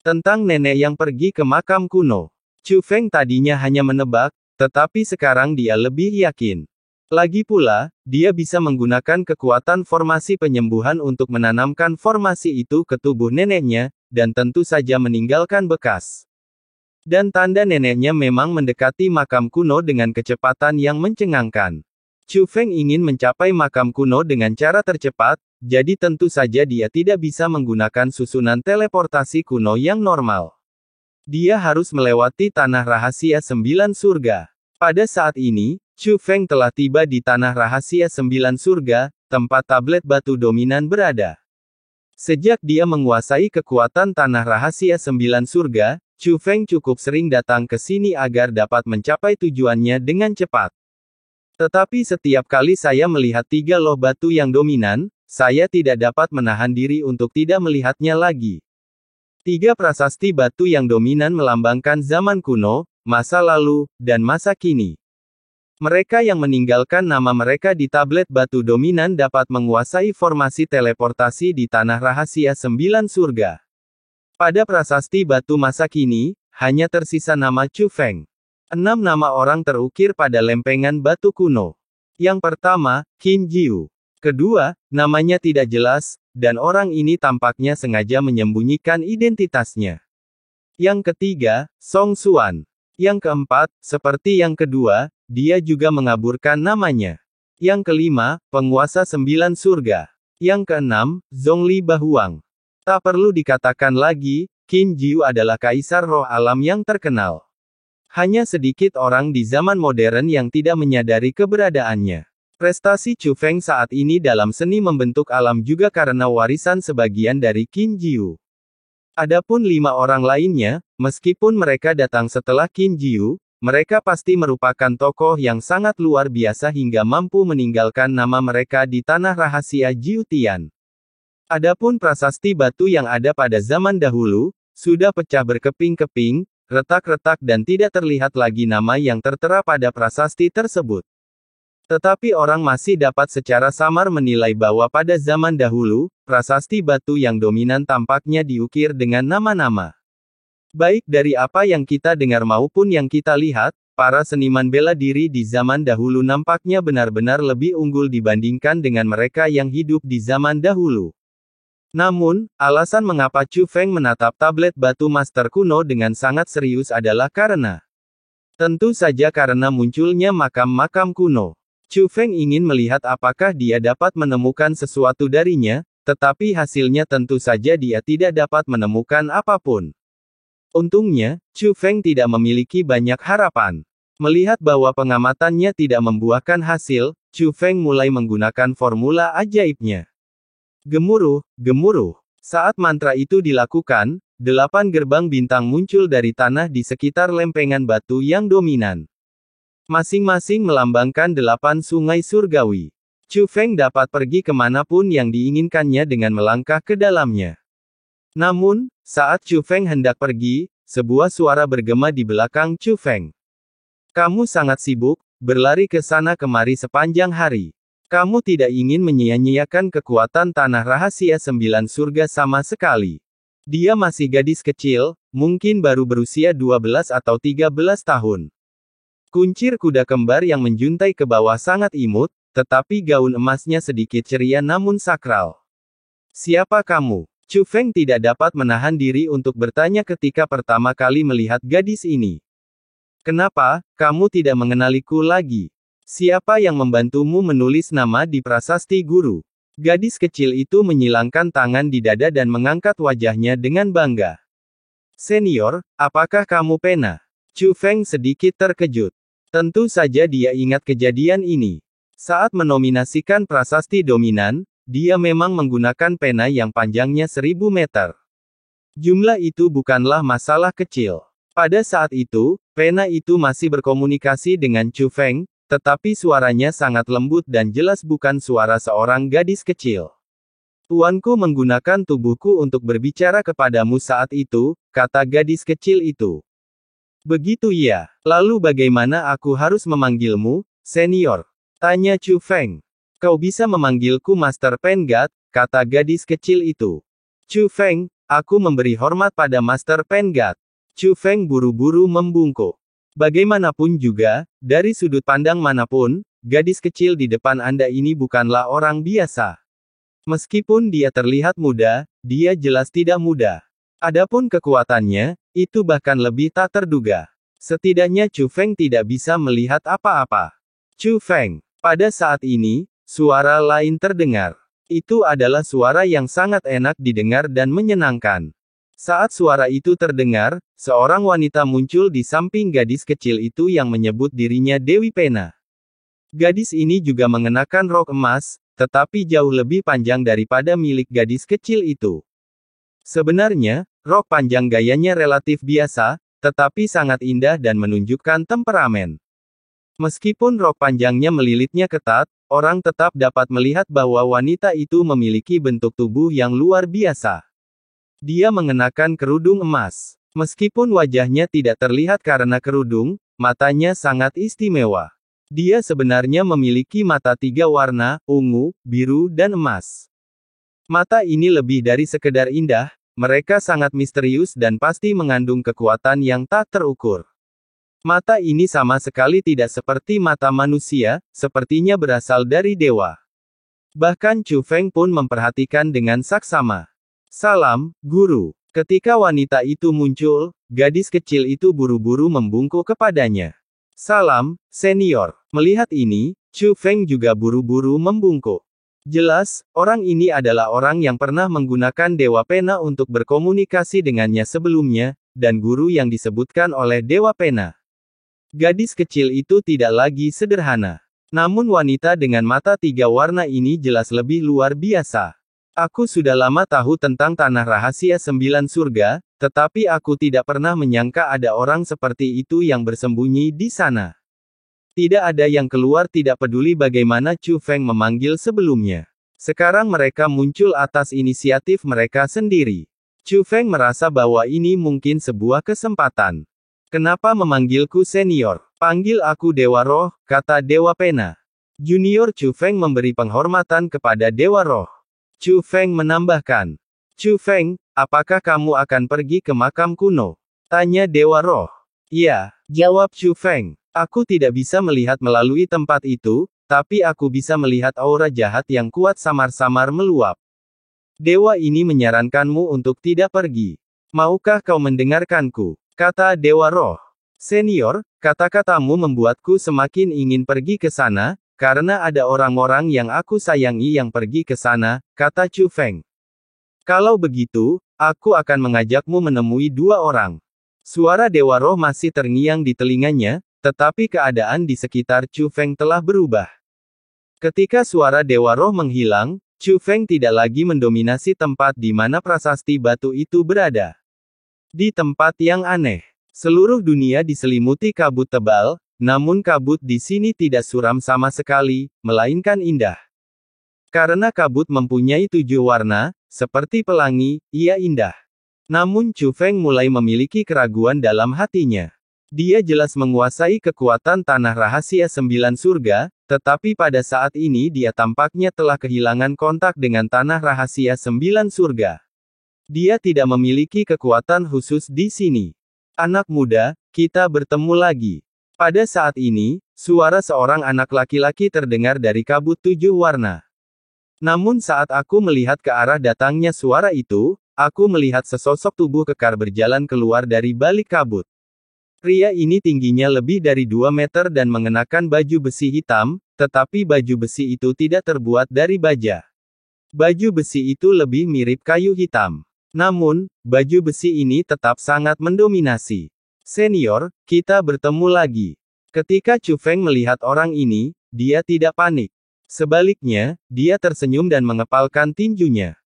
Tentang nenek yang pergi ke makam kuno. Chu Feng tadinya hanya menebak, tetapi sekarang dia lebih yakin. Lagi pula, dia bisa menggunakan kekuatan formasi penyembuhan untuk menanamkan formasi itu ke tubuh neneknya, dan tentu saja meninggalkan bekas. Dan tanda neneknya memang mendekati makam kuno dengan kecepatan yang mencengangkan. Chu Feng ingin mencapai makam kuno dengan cara tercepat, jadi tentu saja dia tidak bisa menggunakan susunan teleportasi kuno yang normal. Dia harus melewati tanah rahasia 9 surga. Pada saat ini, Chu Feng telah tiba di tanah rahasia 9 surga, tempat tablet batu dominan berada. Sejak dia menguasai kekuatan tanah rahasia 9 surga, Chu Feng cukup sering datang ke sini agar dapat mencapai tujuannya dengan cepat. Tetapi setiap kali saya melihat 3 loh batu yang dominan, saya tidak dapat menahan diri untuk tidak melihatnya lagi. 3 prasasti batu yang dominan melambangkan zaman kuno, masa lalu, dan masa kini. Mereka yang meninggalkan nama mereka di tablet batu dominan dapat menguasai formasi teleportasi di tanah rahasia 9 surga. Pada prasasti batu masa kini, hanya tersisa nama Chu Feng. 6 nama orang terukir pada lempengan batu kuno. Yang pertama, Qin Jiu. Kedua, namanya tidak jelas, dan orang ini tampaknya sengaja menyembunyikan identitasnya. Yang ketiga, Song Xuan. Yang keempat, seperti yang kedua, dia juga mengaburkan namanya. Yang kelima, penguasa 9 surga. Yang keenam, Zhongli Bahuang. Tak perlu dikatakan lagi, Qin Jiu adalah kaisar roh alam yang terkenal. Hanya sedikit orang di zaman modern yang tidak menyadari keberadaannya. Prestasi Chu Feng saat ini dalam seni membentuk alam juga karena warisan sebagian dari Qin Jiu. Adapun 5 orang lainnya, meskipun mereka datang setelah Qin Jiu, mereka pasti merupakan tokoh yang sangat luar biasa hingga mampu meninggalkan nama mereka di tanah rahasia Jiu Tian. Adapun prasasti batu yang ada pada zaman dahulu, sudah pecah berkeping-keping, retak-retak dan tidak terlihat lagi nama yang tertera pada prasasti tersebut. Tetapi orang masih dapat secara samar menilai bahwa pada zaman dahulu, prasasti batu yang dominan tampaknya diukir dengan nama-nama. Baik dari apa yang kita dengar maupun yang kita lihat, para seniman bela diri di zaman dahulu nampaknya benar-benar lebih unggul dibandingkan dengan mereka yang hidup di zaman dahulu. Namun, alasan mengapa Chu Feng menatap tablet batu master kuno dengan sangat serius adalah karena tentu saja karena munculnya makam-makam kuno. Chu Feng ingin melihat apakah dia dapat menemukan sesuatu darinya, tetapi hasilnya tentu saja dia tidak dapat menemukan apapun. Untungnya, Chu Feng tidak memiliki banyak harapan. Melihat bahwa pengamatannya tidak membuahkan hasil, Chu Feng mulai menggunakan formula ajaibnya. Gemuruh, gemuruh. Saat mantra itu dilakukan, 8 gerbang bintang muncul dari tanah di sekitar lempengan batu yang dominan. Masing-masing melambangkan 8 sungai surgawi. Chu Feng dapat pergi kemanapun yang diinginkannya dengan melangkah ke dalamnya. Namun, saat Chu Feng hendak pergi, sebuah suara bergema di belakang Chu Feng. Kamu sangat sibuk, berlari ke sana kemari sepanjang hari. Kamu tidak ingin menyia-nyiakan kekuatan tanah rahasia 9 surga sama sekali. Dia masih gadis kecil, mungkin baru berusia 12 atau 13 tahun. Kuncir kuda kembar yang menjuntai ke bawah sangat imut, tetapi gaun emasnya sedikit ceria namun sakral. Siapa kamu? Chu Feng tidak dapat menahan diri untuk bertanya ketika pertama kali melihat gadis ini. Kenapa, kamu tidak mengenaliku lagi? Siapa yang membantumu menulis nama di prasasti guru? Gadis kecil itu menyilangkan tangan di dada dan mengangkat wajahnya dengan bangga. Senior, apakah kamu pena? Chu Feng sedikit terkejut. Tentu saja dia ingat kejadian ini. Saat menominasikan prasasti dominan, dia memang menggunakan pena yang panjangnya 1000 meter. Jumlah itu bukanlah masalah kecil. Pada saat itu, pena itu masih berkomunikasi dengan Chu Feng, tetapi suaranya sangat lembut dan jelas bukan suara seorang gadis kecil. Tuanku menggunakan tubuhku untuk berbicara kepadamu saat itu, kata gadis kecil itu. Begitu ya, lalu bagaimana aku harus memanggilmu, senior? Tanya Chu Feng. Kau bisa memanggilku Master Pen God, kata gadis kecil itu. Chu Feng, aku memberi hormat pada Master Vanguard. Chu Feng buru-buru membungkuk. Bagaimanapun juga, dari sudut pandang manapun, gadis kecil di depan Anda ini bukanlah orang biasa. Meskipun dia terlihat muda, dia jelas tidak muda. Adapun kekuatannya, itu bahkan lebih tak terduga. Setidaknya Chu Feng tidak bisa melihat apa-apa. Chu Feng. Pada saat ini, suara lain terdengar. Itu adalah suara yang sangat enak didengar dan menyenangkan. Saat suara itu terdengar, seorang wanita muncul di samping gadis kecil itu yang menyebut dirinya Dewi Pena. Gadis ini juga mengenakan rok emas, tetapi jauh lebih panjang daripada milik gadis kecil itu. Sebenarnya, rok panjang gayanya relatif biasa, tetapi sangat indah dan menunjukkan temperamen. Meskipun rok panjangnya melilitnya ketat, orang tetap dapat melihat bahwa wanita itu memiliki bentuk tubuh yang luar biasa. Dia mengenakan kerudung emas. Meskipun wajahnya tidak terlihat karena kerudung, matanya sangat istimewa. Dia sebenarnya memiliki mata 3 warna, ungu, biru dan emas. Mata ini lebih dari sekedar indah, mereka sangat misterius dan pasti mengandung kekuatan yang tak terukur. Mata ini sama sekali tidak seperti mata manusia, sepertinya berasal dari dewa. Bahkan Chu Feng pun memperhatikan dengan saksama. Salam, guru. Ketika wanita itu muncul, gadis kecil itu buru-buru membungkuk kepadanya. Salam, senior. Melihat ini, Chu Feng juga buru-buru membungkuk. Jelas, orang ini adalah orang yang pernah menggunakan Dewa Pena untuk berkomunikasi dengannya sebelumnya, dan guru yang disebutkan oleh Dewa Pena. Gadis kecil itu tidak lagi sederhana. Namun wanita dengan mata 3 warna ini jelas lebih luar biasa. Aku sudah lama tahu tentang tanah rahasia 9 surga, tetapi aku tidak pernah menyangka ada orang seperti itu yang bersembunyi di sana. Tidak ada yang keluar tidak peduli bagaimana Chu Feng memanggil sebelumnya. Sekarang mereka muncul atas inisiatif mereka sendiri. Chu Feng merasa bahwa ini mungkin sebuah kesempatan. Kenapa memanggilku senior? Panggil aku Dewa Roh, kata Dewa Pena. Junior Chu Feng memberi penghormatan kepada Dewa Roh. Chu Feng menambahkan. Chu Feng, apakah kamu akan pergi ke makam kuno? Tanya Dewa Roh. Iya, jawab Chu Feng. Aku tidak bisa melihat melalui tempat itu, tapi aku bisa melihat aura jahat yang kuat samar-samar meluap. Dewa ini menyarankanmu untuk tidak pergi. Maukah kau mendengarkanku? Kata Dewa Roh. Senior, kata-katamu membuatku semakin ingin pergi ke sana, karena ada orang-orang yang aku sayangi yang pergi ke sana, kata Chu Feng. Kalau begitu, aku akan mengajakmu menemui 2 orang. Suara Dewa Roh masih terngiang di telinganya, tetapi keadaan di sekitar Chu Feng telah berubah. Ketika suara Dewa Roh menghilang, Chu Feng tidak lagi mendominasi tempat di mana prasasti batu itu berada. Di tempat yang aneh, seluruh dunia diselimuti kabut tebal, namun kabut di sini tidak suram sama sekali, melainkan indah. Karena kabut mempunyai 7 warna, seperti pelangi, ia indah. Namun Chu Feng mulai memiliki keraguan dalam hatinya. Dia jelas menguasai kekuatan tanah rahasia 9 surga, tetapi pada saat ini dia tampaknya telah kehilangan kontak dengan tanah rahasia 9 surga. Dia tidak memiliki kekuatan khusus di sini. Anak muda, kita bertemu lagi. Pada saat ini, suara seorang anak laki-laki terdengar dari kabut 7 warna. Namun saat aku melihat ke arah datangnya suara itu, aku melihat sesosok tubuh kekar berjalan keluar dari balik kabut. Pria ini tingginya lebih dari 2 meter dan mengenakan baju besi hitam, tetapi baju besi itu tidak terbuat dari baja. Baju besi itu lebih mirip kayu hitam. Namun, baju besi ini tetap sangat mendominasi. Senior, kita bertemu lagi. Ketika Chu Feng melihat orang ini, dia tidak panik. Sebaliknya, dia tersenyum dan mengepalkan tinjunya.